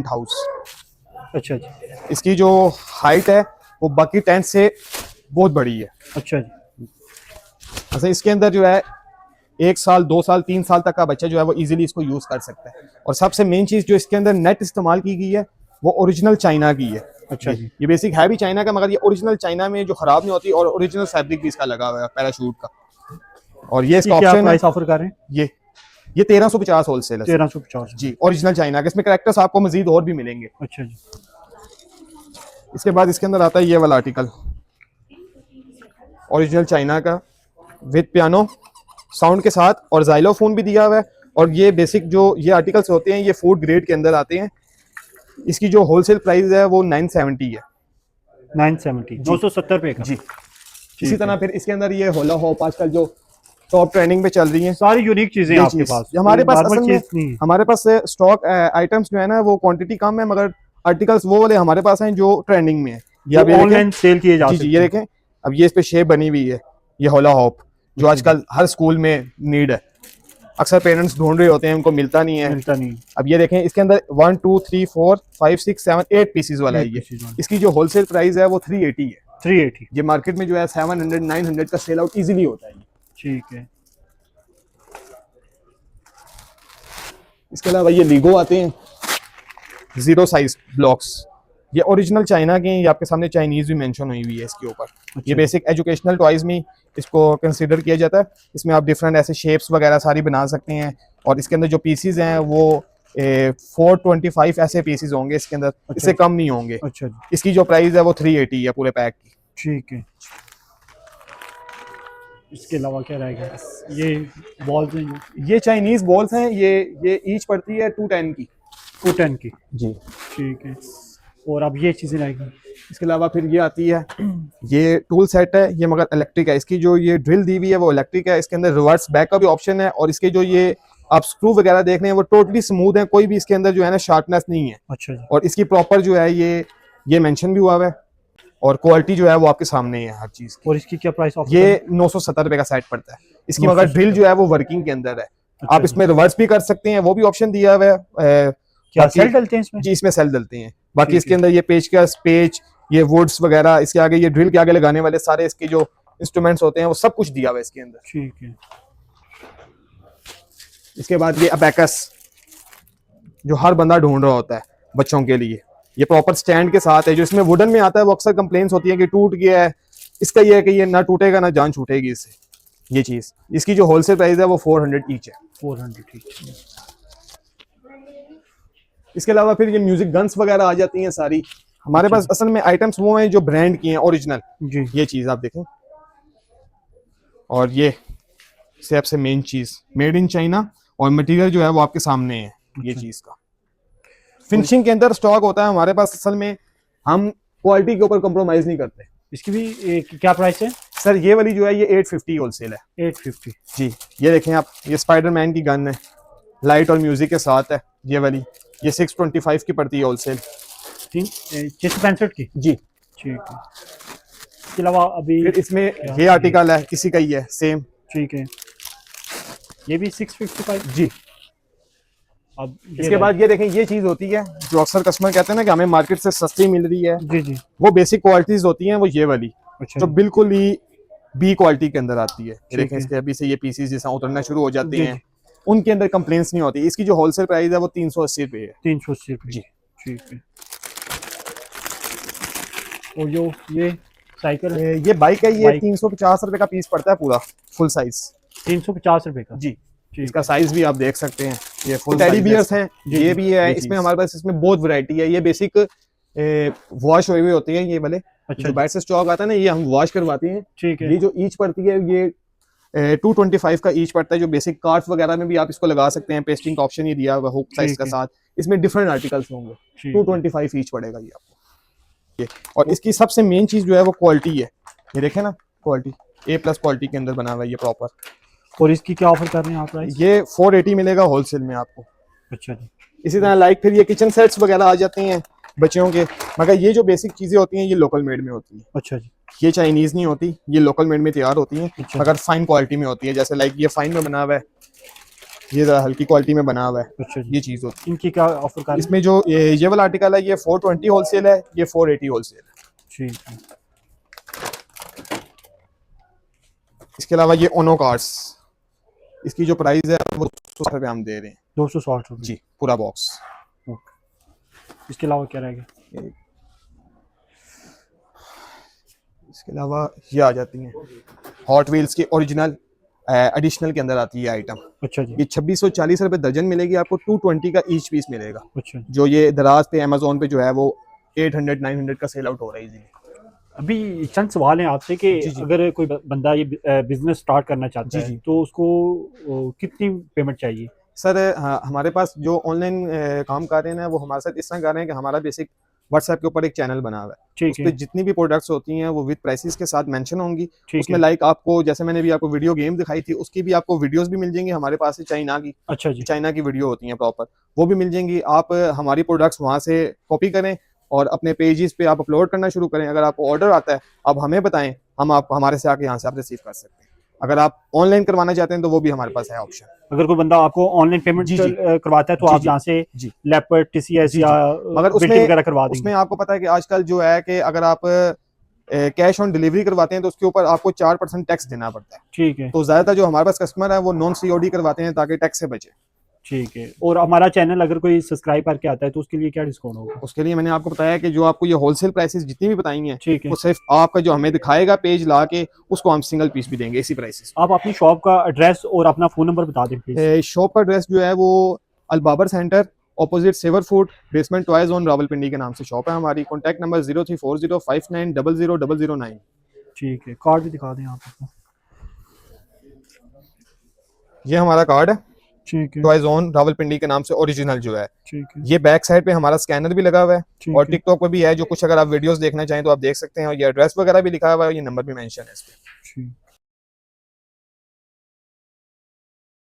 House. अच्छा जी। इसकी जो हाइट है वो बाकी टेंट से बहुत बड़ी है। अच्छा जी। अच्छा, इसके अंदर जो है 1 साल 2 साल 3 साल तक का बच्चा जो है वो इजीली इसको यूज कर सकता है। और सबसे मेन चीज जो इसके अंदर नेट इस्तेमाल की गई है वो ओरिजिनल चाइना की है। अच्छा जी। ये बेसिक है भी चाइना का, मगर ये ओरिजिनल चाइना में जो खराब नहीं होती, और ओरिजिनल फैब्रिक भी इसका लगा हुआ है पैराशूट का। और ये इसकी इसका क्या ऑप्शन है। प्राइस ऑफर कर रहे हैं? ये 1350 होलसेल है 1350 जी, ओरिजिनल चाइना का। इसमें करेक्टर्स आपको मजीद और भी मिलेंगे। अच्छा जी। इसके बाद इसके अंदर आता है ये वाला आर्टिकल, ओरिजिनल चाइना का, विद पियानो साउंड के साथ, और जाइलोफोन भी दिया हुआ है। और ये बेसिक जो ये आर्टिकल्स होते हैं ये फूड ग्रेड के अंदर आते हैं। इसकी जो होलसेल प्राइस है वो 970 है। 970 970 रुपये का जी। इसी तरह फिर इसके अंदर ये होला हॉप आजकल जो टॉप ट्रेंडिंग पे चल रही है, सारी यूनिक चीजें आपके पास। हमारे पास नॉर्मल असल में चीज नहीं है। हमारे पास स्टॉक आइटम्स जो है ना वो क्वांटिटी कम है, मगर आर्टिकल्स वो वाले हमारे पास हैं जो ट्रेंडिंग में है। ये आप ऑनलाइन सेल किए जा सकते जी, ये देखें। अब ये इस पे शेप बनी हुई है, ये होला हॉप जो आजकल हर स्कूल में नीड है। अक्सर पेरेंट्स ढूंढ रहे होते हैं, उनको मिलता नहीं है। अब ये देखें, इसके अंदर 1 2 3 4 5 6 7 8 पीसेस वाला है ये। इसकी जो होलसेल प्राइस है वो 380 है। 380। ये मार्केट में जो है 700 900 का सेल आउट इजीली होता है। ठीक है। इसके अलावा ये लीगो आते हैं, 0 साइज ब्लॉक्स। ये ओरिजिनल चाइना के हैं। ये आपके सामने चाइनीज भी मेंशन हुई हुई है इसके ऊपर। अच्छा। ये बेसिक एजुकेशनल टॉयज में इसको कंसीडर किया जाता है। इसमें आप डिफरेंट ऐसे शेप्स वगैरह सारी बना सकते हैं। और इसके अंदर जो पीसीज हैं वो 425 ऐसे पीसीज होंगे इसके अंदर। अच्छा। इससे कम नहीं होंगे। अच्छा जी। इसकी जो प्राइस है वो 380 है पूरे पैक की। ठीक है। इसके अलावा क्या रहेगा? ये बॉल्स हैं, ये चाइनीज बॉल्स हैं। ये ईच पड़ती है 210 की। 210 की। जी। ठीक है। और अब ये चीजें रहेगी। इसके अलावा फिर ये आती है, ये टूल सेट है, ये मगर इलेक्ट्रिक है। इसकी जो ये ड्रिल दी हुई है वो इलेक्ट्रिक है। इसके अंदर रिवर्स बैक का भी ऑप्शन है। और इसके जो ये आप स्क्रू वगैरह देख रहे हैं वो टोटली स्मूथ है, कोई भी इसके अंदर जो है ना शार्पनेस नहीं है। अच्छा जी। और इसकी प्रॉपर जो है ये मेंशन भी हुआ हुआ है। और क्वालिटी जो है वो आपके सामने है हर चीज की। और इसकी क्या प्राइस ऑफर? ये 970 रुपए का सेट पड़ता है। इसकी मगर ड्रिल जो है वो वर्किंग के अंदर है। अच्छा आप इसमें रिवर्स भी कर सकते हैं, वो भी ऑप्शन दिया हुआ है। क्या सेल डलते हैं इसमें? जी, इसमें सेल डलते हैं। बाकी इसके अंदर ये पेचकस, पेच, ये वुड्स वगैरह, इसके आगे ये ड्रिल के आगे लगाने वाले सारे इसके जो इंस्ट्रूमेंट्स होते हैं वो सब कुछ दिया हुआ है इसके अंदर। ठीक है। इसके बाद ये अबैकस जो हर बंदा ढूंढ रहा होता है बच्चों के लिए, ये प्रॉपर स्टैंड के साथ है। जो इसमें वुडन में आता है वो अक्सर कंप्लेंट्स होती है कि टूट गया है। इसका ये है कि ये ना टूटेगा ना जान छूटेगी इससे। ये चीज इसकी जो होलसेल प्राइस है वो 400 ईच है। 400। ठीक है। इसके अलावा फिर ये म्यूजिक गन्स वगैरह आ जाती हैं सारी हमारे पास। असल में आइटम्स वो हैं जो ब्रांड की हैं, ओरिजिनल जी। ये चीज आप देखें। और ये सबसे मेन चीज मेड इन चाइना, और मटेरियल जो है वो आपके सामने है। ये चीज का फिनिशिंग के अंदर स्टॉक होता है हमारे पास। असल में हम क्वालिटी के ऊपर कॉम्प्रोमाइज नहीं करते। इसकी भी क्या प्राइस है सर? ये वाली जो है ये 850 होलसेल है। 850 जी। ये देखें आप, ये स्पाइडरमैन की गन है, लाइट और म्यूजिक के साथ है ये वाली। ये 625 की पड़ती है होलसेल। 665 की। जी। ठीक है। इसके अलावा अभी फिर इसमें ये आर्टिकल है, किसी का ही है सेम। ठीक है। ये भी 655। जी। अब इसके बाद ये देखें, ये चीज होती है जो अक्सर कस्टमर कहते हैं ना कि हमें मार्केट से सस्ती मिल रही है। जी जी। वो बेसिक क्वालिटीज होती हैं वो ये वाली। अच्छा। जो बिल्कुल ही बी क्वालिटी के अंदर आती है। ये देखें, इसके अभी से ये पीसीज जैसा उतरना शुरू हो जाते हैं, उनके अंदर कंप्लेंट्स नहीं होती। इसकी जो होलसेल प्राइस है वो 380 रुपए है। 380 रुपये। जी। ठीक है। और जो ये साइकिल है, ये बाइक है, ये 350 रुपए का पीस पड़ता है पूरा फुल साइज। 350 रुपए का। जी। इसका साइज भी आप देख सकते हैं। ये फुल टेडी बियर्स हैं, ये भी है। इसमें हमारे पास इसमें बहुत वैरायटी है। ये बेसिक वॉश हुए हुए होते हैं ये वाले। अच्छा। जो बाहर से स्टॉक आता है ना ये हम वॉश करवाते हैं। ठीक है। ये जो ईच पड़ती है ये 225 का ईच पड़ता है। जो बेसिक कार्ड्स वगैरह में भी आप इसको लगा सकते हैं। पेस्टिंग का ऑप्शन ही दिया हुआ हुक साइज के साथ। इसमें डिफरेंट आर्टिकल्स होंगे। 225 ईच पड़ेगा ये आपको। ये और इसकी सबसे मेन चीज जो है वो क्वालिटी है। ये देखें ना, क्वालिटी A+ क्वालिटी के अंदर बना हुआ है ये प्रॉपर। और इसकी क्या ऑफर कर रहे हैं आप प्राइस? ये 480 मिलेगा होलसेल में आपको। अच्छा जी। इसी तरह लाइक फिर ये किचन सेट्स वगैरह आ जाते हैं बच्चों के, मगर ये जो बेसिक चीजें होती हैं ये लोकल मेड में होती हैं। अच्छा जी। ये चाइनीज नहीं होती, ये लोकल मेड में तैयार होती हैं। अच्छा। मगर फाइन क्वालिटी में होती है। जैसे लाइक ये फाइन में बना हुआ है, ये ज़रा हल्की क्वालिटी में बना हुआ है, अच्छा जी। ये चीज़ होती है। इनकी क्या ऑफर कर रहे हैं? इसमें जो ये वाला आर्टिकल है ये 420 होलसेल है, ये 480 होलसेल है। ठीक है। इसके अलावा ये ओनो कार्ड्स, इसकी जो प्राइस है वो 260 रुपये हम दे रहे हैं 260 रुपये जी, पूरा बॉक्स। ओके। इसके अलावा क्या रहेगा? इसके अलावा ये आ जाती हैं हॉट व्हील्स की ओरिजिनल एडिशनल के अंदर आती है आइटम। अच्छा जी। ये 2640 रुपये दर्जन मिलेगी आपको, 220 का ईच पीस मिलेगा। अच्छा। जो ये दराज पे अमेजोन पे जो है वो 800-900 का सेल आउट हो रहा है इजीली। अभी चंद सवाल हैं आपसे कि जी, जी। अगर कोई बंदा ये बिजनेस स्टार्ट करना चाहता जी, है जी। तो उसको कितनी पेमेंट चाहिए? सर हाँ, हमारे पास जो ऑनलाइन काम कर रहे हैं ना वो हमारे साथ इस तरह कर रहे हैं कि हमारा बेसिक व्हाट्सएप के ऊपर एक चैनल बना हुआ है, ठीक उस है। पर जितनी भी प्रोडक्ट्स होती हैं वो विद प्राइसेस के साथ मेंशन होंगी। ठीक उसमें है। लाइक आपको जैसे मैंने भी आपको वीडियो गेम दिखाई थी, उसकी भी आपको वीडियोस भी मिल जाएंगी हमारे पास से, चाइना की। अच्छा जी। चाइना की वीडियो होती हैं प्रॉपर, वो भी मिल जाएंगी। आप हमारी प्रोडक्ट्स वहाँ से कॉपी करें और अपने पेजेस पे आप अपलोड करना शुरू करें। अगर आपको ऑर्डर आता है आप हमें बताएं, हम आप हमारे से आके यहाँ से आप रिसीव कर सकते हैं। अगर आप ऑनलाइन करवाना चाहते हैं तो वो भी हमारे पास है ऑप्शन। अगर कोई बंदा आपको ऑनलाइन पेमेंट जी, जी। करवाता है तो जी, आप जी। यहाँ से जी, लेपर्ड टीसीएस जी, या जी। मगर बिल्टी उसमें वगैरह करवा उसमें देंगे? आपको पता है कि आजकल जो है कि अगर आप कैश ऑन डिलीवरी करवाते हैं तो उसके ऊपर आपको 4% टैक्स देना पड़ता है। ठीक है। तो ज़्यादातर जो हमारे पास कस्टमर है वो नॉन सीओडी करवाते हैं ताकि टैक्स से बचे। ठीक है। और हमारा चैनल अगर कोई सब्सक्राइब करके आता है तो उसके लिए क्या डिस्काउंट होगा? उसके लिए मैंने आपको बताया कि जो आपको ये होलसेल प्राइसेस जितनी भी बताई हैं ठीक है। वो सिर्फ आपका जो हमें दिखाएगा पेज ला के, उसको हम सिंगल पीस भी देंगे इसी प्राइसेस। आप अपनी शॉप का एड्रेस और अपना फ़ोन नंबर बता दें प्लीज़। शॉप का एड्रेस जो है वो Albabar centre opposite Savour Food basement Toy Zone Rawalpindi के नाम से शॉप है हमारी। Contact number 0340590009। ठीक है। कार्ड भी दिखा दें आप अपना। ये हमारा कार्ड है ठीक है। टॉय जोन रावलपिंडी के नाम से ओरिजिनल जो है। ठीक है। ये बैक साइड पे हमारा स्कैनर भी लगा हुआ है ठीक और है। टिकटॉक पे भी है, जो कुछ अगर आप वीडियोस देखना चाहें तो आप देख सकते हैं। और ये एड्रेस वगैरह भी लिखा हुआ है, ये नंबर भी मेंशन है इस पे। ठीक।